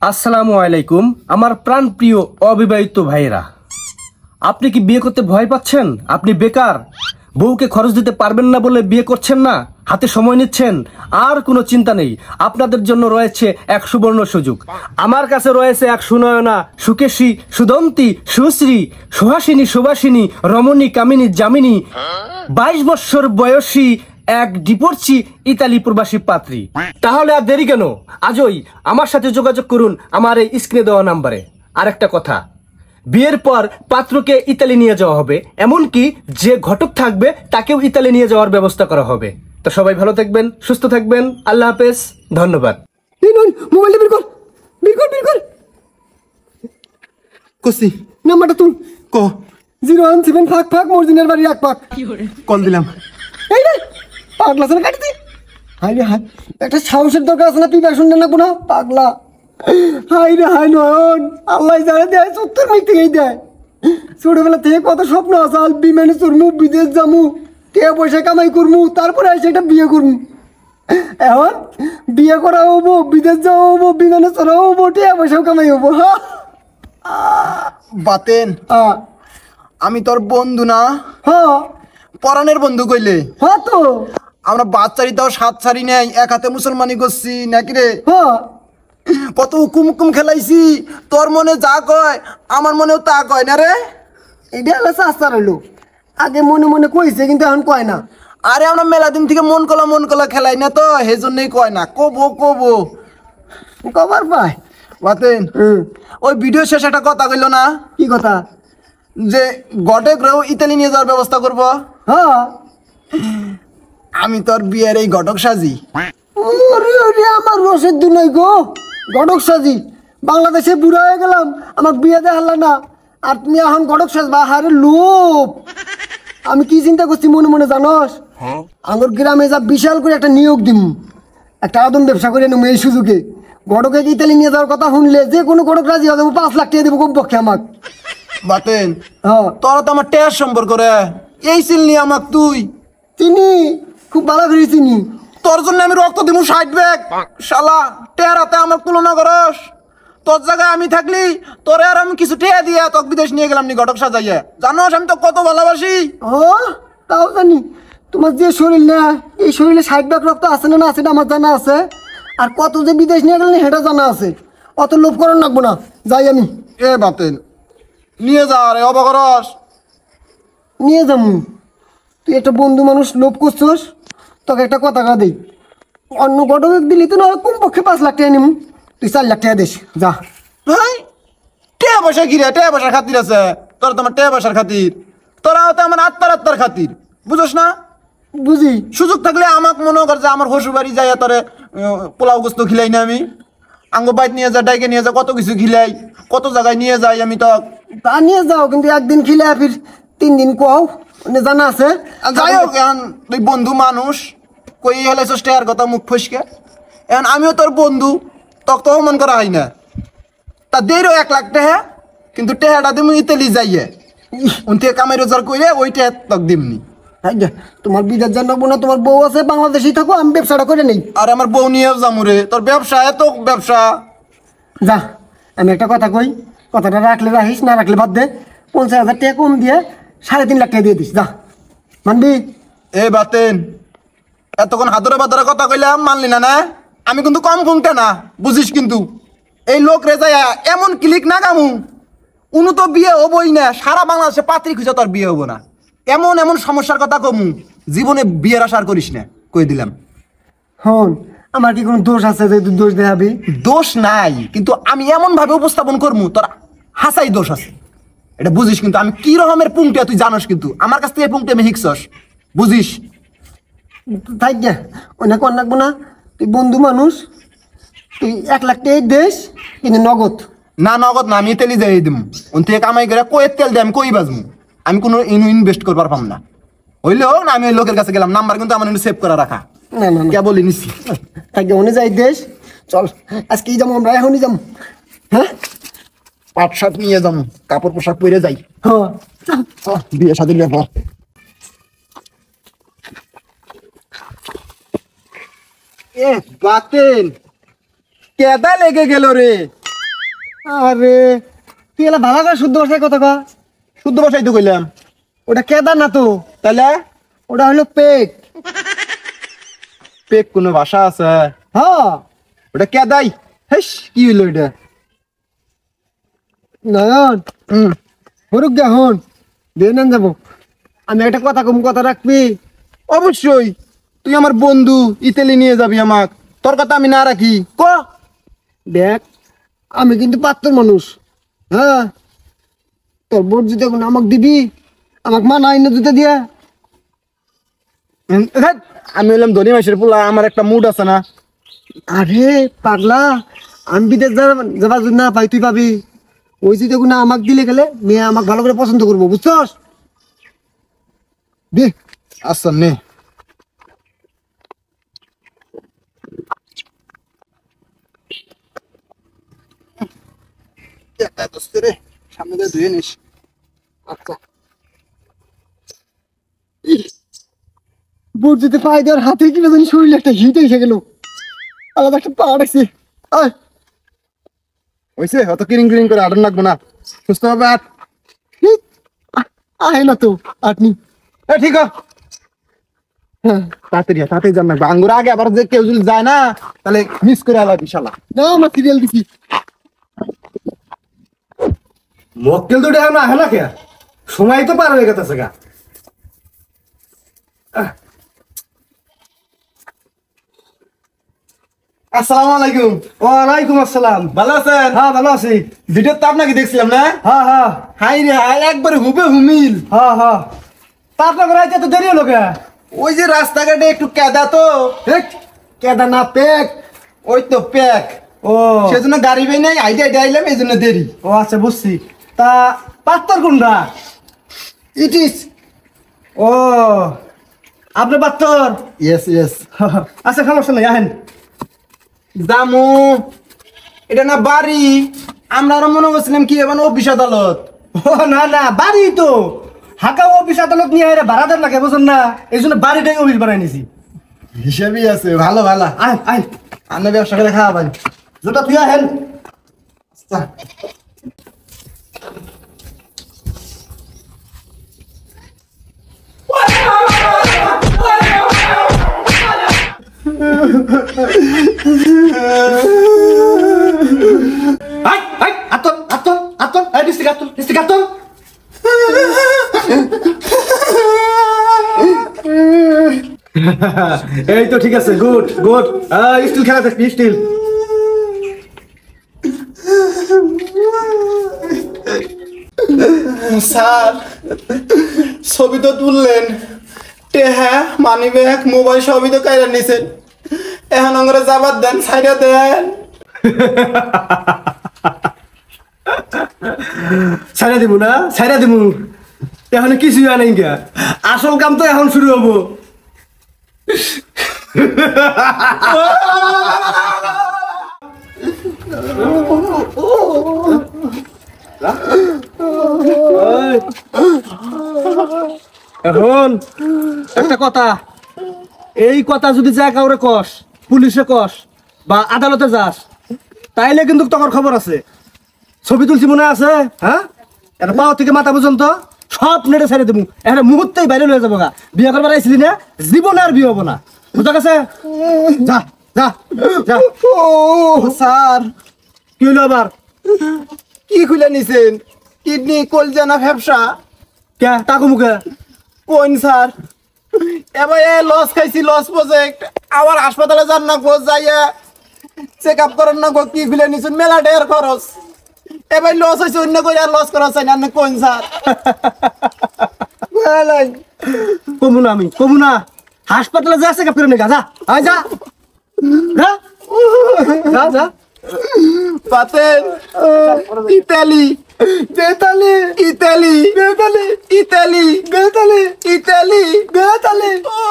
আসসালামু আলাইকুম আমার প্রাণপ্রিয় অবিবাহিত ভাইরা, আপনি কি বিয়ে করতে ভয় পাচ্ছেন? আপনি বেকার, বউকে খরচ দিতে পারবেন না বলে বিয়ে করছেন না, হাতে সময় নিচ্ছেন? আর কোনো চিন্তা নেই, আপনাদের জন্য রয়েছে এক সুবর্ণ সুযোগ। আমার কাছে রয়েছে এক সুনয়না, সুকেশী, সুদন্তী, সুশ্রী, সুহাসিনী, সুবাসিনী, রমণী, কামিনী, যামিনী, 22 বৎসর বয়সী এক ডিপোর্সি ইতালি প্রবাসী পাত্রী। তাহলে আর দেরি কেন? আজই আমার সাথে যোগাযোগ করুন আমার এই স্ক্রিনে দেওয়া নাম্বারে। আরেকটা কথা, বিয়ের পর পাত্রকে ইতালি নিয়ে যাওয়া হবে, এমনকি যে ঘটক থাকবে তাকেও ইতালি নিয়ে যাওয়ার ব্যবস্থা করা হবে। তো সবাই ভালো থাকবেন, সুস্থ থাকবেন, আল্লাহ হাফেজ, ধন্যবাদ। মোবাইলটা বের কর, বের কর, বের কর। কসি নাম্বারটা তুল। ক 017 ফাঁক ফাঁক মর্জিনের বাড়ি এক পাক। কল দিলাম। এই রে পাগলা আছে না, কাটি দি। হাই রে হাই, একটা সাহসের দরকার আছে না, তুই বের শুনলে না কোনো পাগলা। হাই রে হাই নয়ন, আল্লাহ জানে দেয়, সত্তর মিনিট থেকেই দেয়। ছোটবেলা থেকে কত স্বপ্ন আছে, আল বিমানে চড়মু, বিদেশ যামু, টাকা পয়সা কামাই করমু, তারপরে এসে একটা বিয়ে করমু। এখন বিয়ে করা হবো, বিদেশ যাওয়া হবো, বিমানে চড়া হবো, টাকা পয়সাও কামাই হবো। বাতেন হ্যাঁ আমি তোর বন্ধু না, হ্যাঁ পরাণের বন্ধু কইলে। হ্যাঁ তো আমরা বাচ্চারি তাও সাত সারি নেই, এক হাতে মুসলমানি করছি নাকি রে? হ্যাঁ। কত হুকুম হুকুম খেলাইছি, তোর মনে যা কয় আমার মনেও তা কয় না রে। এটা হলো চাষা রইলো, আগে মনে মনে কইছে কিন্তু এখন কয় না। আরে আমরা মেলা দিন থেকে মন কলা খেলাই না তো, সেই জন্যই কয় না, কবো কবো কবার পায়। বাতেন ওই ভিডিও শেষে একটা কথা কইল না, কি কথা? যে ঘটকরাও ইতালি নিয়ে যাওয়ার ব্যবস্থা করব। হ্যাঁ আমি তোর বিয়ের এই ঘটক সাজি। ওরে ওরে আমার রসের দুনই গো, গড়ক সাজি। বাংলাদেশে বুড়া হয়ে গেলাম, আমার বিয়ে দেখাল না, আর তুমি এখন গড়ক সাজবা? হারে লোভ। আমি কি চিন্তা করছি মনে মনে জানস? আমার গ্রামে যা বিশাল করে একটা নিয়োগ দিম, একটা আদম ব্যবসা করে নেব এই সুযোগে। গড়কে ইতালি নিয়ে যাওয়ার কথা শুনলে যে কোনো গড়ক রাজি হয়ে যাবো, 5 লাখ টাকা দেবো কমপক্ষে আমাক। বাতেন হ্যাঁ তোরা তো আমার টেয়ার সম্পর্ক রে, এই চিনলি আমাক তুই? চিনি, খুব ভালো করে চিনি। তোর জন্য আমি রক্ত দিব 60 ব্যাগ, শালা টেয়ার হাতে আমার তুলনা করস? তোর জায়গায় আমি থাকলি তোরে আর আমি কিছু টেয়া দিয়া তোকে বিদেশ নিয়ে গেলাম নি ঘটক সাজাইয়া। জানোস আমি তো কত ভালোবাসি। ও তাও জানি, তোমার যে শরীর না, এই শরীরে 60 ভাগ রক্ত আছে না, না আছে আমার জানা আছে। আর কত যে বিদেশ নিয়ে গেলেন সেটা জানা আছে। অত লোভ করার লাগবো না, যাই আমি। এ বাতেন নিয়ে যা রে, অবকরস নিয়ে যাবো। তুই একটা বন্ধু মানুষ, লোভ করছস, তোকে একটা কথা কা দিই, অন্য ঘটক দিলি তো না, কমপক্ষে 5 লাখ টাকা নিম, তুই 4 লাখ টাকা দিস যা। ভাই টেয়া পয়সা কি রে? টেয়া পয়সার খাতির আছে তোর? তোমার টেয়া পয়সার খাতির? তোরা হতে আমার আত্মার খাতির, বুঝোস না? বুঝি। সুযোগ থাকলে আমাক মনে কর যে আমার শ্বশুর বাড়ি যাই তোরে পোলাও গোস্ত খিলাই না, আমি আঙ্গ বাইক নিয়ে যা, ডাইকে নিয়ে যা, কত কিছু খিলাই, কত জায়গায় নিয়ে যাই আমি। তো তা নিয়ে যাও, কিন্তু একদিন খিলে ফির 3 দিন কোয়াও, মানে জানা আছে। যাই হোক, এখন তুই বন্ধু মানুষ, কই হেলাইছস টেয়ার কথা মুখ ফসকে। এখন আমিও তোর বন্ধু, তক তো মন করা হয় না। তা দেরও 1 লাখ টাকা, কিন্তু টেহাটা দিমু ইতালি যাইয়ে, উন থেকে কামাই রোজগার করে ওই টেহা তক দিমনি। তোমার বিদেশ জানাবো না, তোমার বউ আছে, বাংলাদেশেই থাকো, আমি ব্যবসাটা করে নেই। আর আমার বউ নিয়েও যামু রে, তোর ব্যবসা এত ব্যবসা। যা, আমি একটা কথা কই, কথাটা রাখলে রাখিস, না রাখলে বাদ দে। 50,000 টাকা কম দিয়ে 3.5 লাখ টাকা দিয়ে দিস, যা, মানবি? এ বাতেন এতক্ষণ হাতরে বাতরে কথা কইলাম, মানলি না? না আমি কিন্তু কম কমতে না, বুঝিস? কিন্তু এই লোক রে যায় এমন ক্লিক না কামু, উনু তো বিয়ে হবই না, সারা বাংলাদেশে পাত্রী খুঁজে তোর বিয়ে হবো না। এমন এমন সমস্যার কথা কমু, জীবনে বিয়ের আশা আর করিস না, কই দিলাম। হন, আমার কি কোনো দোষ আছে যে তুই দোষ দেখাবি? দোষ নাই, কিন্তু আমি এমন ভাবে উপস্থাপন করমু তোর হাসাই দোষ আছে, এটা বুঝিস? কিন্তু আমি কি রকমের পুংটা তুই জানোস, কিন্তু আমার কাছ থেকে পুংটা আমি শিখছস, বুঝিস? থাক গে, অনেক অন লাগবো না। তুই বন্ধু মানুষ, তুই 1 লাখ টাকা দেশ, কিন্তু নগদ। না নগদ না, আমি তেলি যাই দিম, ওন থেকে কামাই করে কয়ের তেল দিয়ে আমি কই বাজমু। আমি কোনো ইনভেস্ট করবার পাম না, হইলেও না আমি ওই লোকের কাছে গেলাম, নাম্বার কিন্তু আমার সেভ করা রাখা। না না না, কে বলি নিছি? থাক গে, অনে যাই দেশ। চল আজকেই যাবো, আমরা এখনই যাবো। হ্যাঁ, পাট শার্ট নিয়ে যাম, কাপড় পোশাক পরে যাই, হ্যাঁ বিয়ে শাদীর ব্যাপার। এ বাতেন কেদা লেগে গেল রে? আরে তুই এলা ভালো করে শুদ্ধ ভাষায় কথা কয়। শুদ্ধ ভাষাই তো কইলাম। ওটা কেদার না তো, তাহলে ওটা হলো পেক। পেক কোনো ভাষা আছে? হ্যাঁ ওটা কেদাই। হেস, কি হইলো এটা? নয়ন হুম। হরুক গে হন দিয়ে নেন যাবো। আমি একটা কথা কম, কথা রাখবি। অবশ্যই, তুই আমার বন্ধু, ইতালি নিয়ে যাবি আমাক, তোর কথা আমি না রাখি। ক দেখ আমি কিন্তু পাত্তর মানুষ। হ্যাঁ তোর বোট যদি এখন আমাকে দিবি, আমাকে মা নাই না জুতে দিয়া। ধ্যাৎ, আমি হলাম ধনী মাসের পোলা, আমার একটা মুড আছে না। আরে পাগলা, আমি বিদেশ যাবার যদি না পাই তুই পাবি। ওই যদি এখন আমাকে দিলে গেলে মেয়ে আমাকে ভালো করে পছন্দ করবো, বুঝছস? দে আচ্ছা নে। সামনে দিয়ে ধুয়ে নিস। আচ্ছা বোট যদি পাই দেওয়ার হাতে কিনা জানি শরীরে একটা হিট এসে গেল, আলাদা একটা পা রাখছি। আয় হয়েছে, অত কিরিং কিরিং করে আটন লাগবো না, সুস্থ হবে। আর হিট, আয় না তো আপনি। ঠিক আছে, হ্যাঁ তাড়াতাড়ি যান না, আঙ্গুর আগে আবার যে কেউ যদি যায় না তাহলে মিস করে আলা বিশালা। না আমার সিরিয়াল দিছি। মক্কেল দুটো এখন আহে না কে? সময় তো পার হয়ে গেছে গা। আসসালামু আলাইকুম। ওয়ালাইকুম আসসালাম। ভালো আছেন? হ্যাঁ ভালো আছি। ভিডিও তো আপনাকে দেখছিলাম না? হ্যাঁ হ্যাঁ হাই রে হাই, একবার হুবে হুমিল। হ্যাঁ হ্যাঁ। তারপর রাইতে তো দেরি হলো কে? ওই যে রাস্তাঘাটে একটু কেদা তো, দেখ কেদা না পেক। ওই তো প্যাক, ও সেজন্য গাড়ি বেই নাই, আইডিয়া আইলাম, এই জন্য দেরি। ও আচ্ছা বুঝছি। তা পাত্তর কোনটা? It is. ও আপনি পাত্তর? Yes yes. আচ্ছা সমস্যা নাই, আহেন। জামু, এটা না বাড়ি, আমরা আরো মনে করছিলাম কি এবার অফিস আদালত। ও না না, বাড়ি তো হাকা অফিস আদালত নিয়ে আয় ভাড়াদার লাগে, বুঝুন না, এই জন্য বাড়িটাই অফিস বানাই নিছি। হিসাবই আছে, ভালো ভালো। আহেন আহেন, আন্না ব্যবসা করে খাওয়া ভাই। যেটা তুই আহেন। আচ্ছা। আই আই আতন আতন আতন, এই ডিস্ট্রিক্ট আতন, ডিস্ট্রিক্ট আতন। এই তো ঠিক আছে, গুড গুড। স্টিল খেলা থাকবি, স্টিল। স্যার, ছবি তো তুললেন, টেহা মানি ব্যাগ মোবাইল সবই তো কাইরা নিছেন, এখন করে যাবার দেন, সাইডে দেন। ছাইরা দিমু না, ছাইরা দিমু। এখন কিছুই হয় নাই গা, আসল কাম তো এখন শুরু হবো। এখন একটা কথা, এই কথা যদি যা কাউরে কস, পুলিশে কস বা আদালতে যাস, তাইলে কিন্তু তোমার খবর আছে। ছবি তুলছি মনে আছে? হ্যাঁ, এটা পাও থেকে মাথা পর্যন্ত সব নেটে ছেড়ে দেবো, একটা মুহূর্তেই বাইরে হয়ে যাবো গা। বিয়ে করবার আইসিলি না, জীবনে আর বিয়ে হবো না, বুঝা গেছে? যা যা যা। ও স্যার, কি হলো আবার? কি খুলে নিছেন? কিডনি, কলজা না ফ্যাপসা? কে তাকু মুখে? কোন স্যার? এবার লস খাইছি, লস প্রজেক্ট, আবার হাসপাতালে যান না গো, যাইয়া চেক আপ করেন না গো, কি খুলে নিছেন? মেলা ঢের খরচ, এবার লস হয়েছে, অন্য করে আর লস করা চাই না। কোন স্যার? কমু না, আমি কমু না। হাসপাতালে যা চেক আপ করে নিয়ে যা, আয় যা যা যা যা। পাতেন ইতালি, বেতালি ইতালি, বেতালি ইতালি, বেতালি ইতালি, বেতালি। ও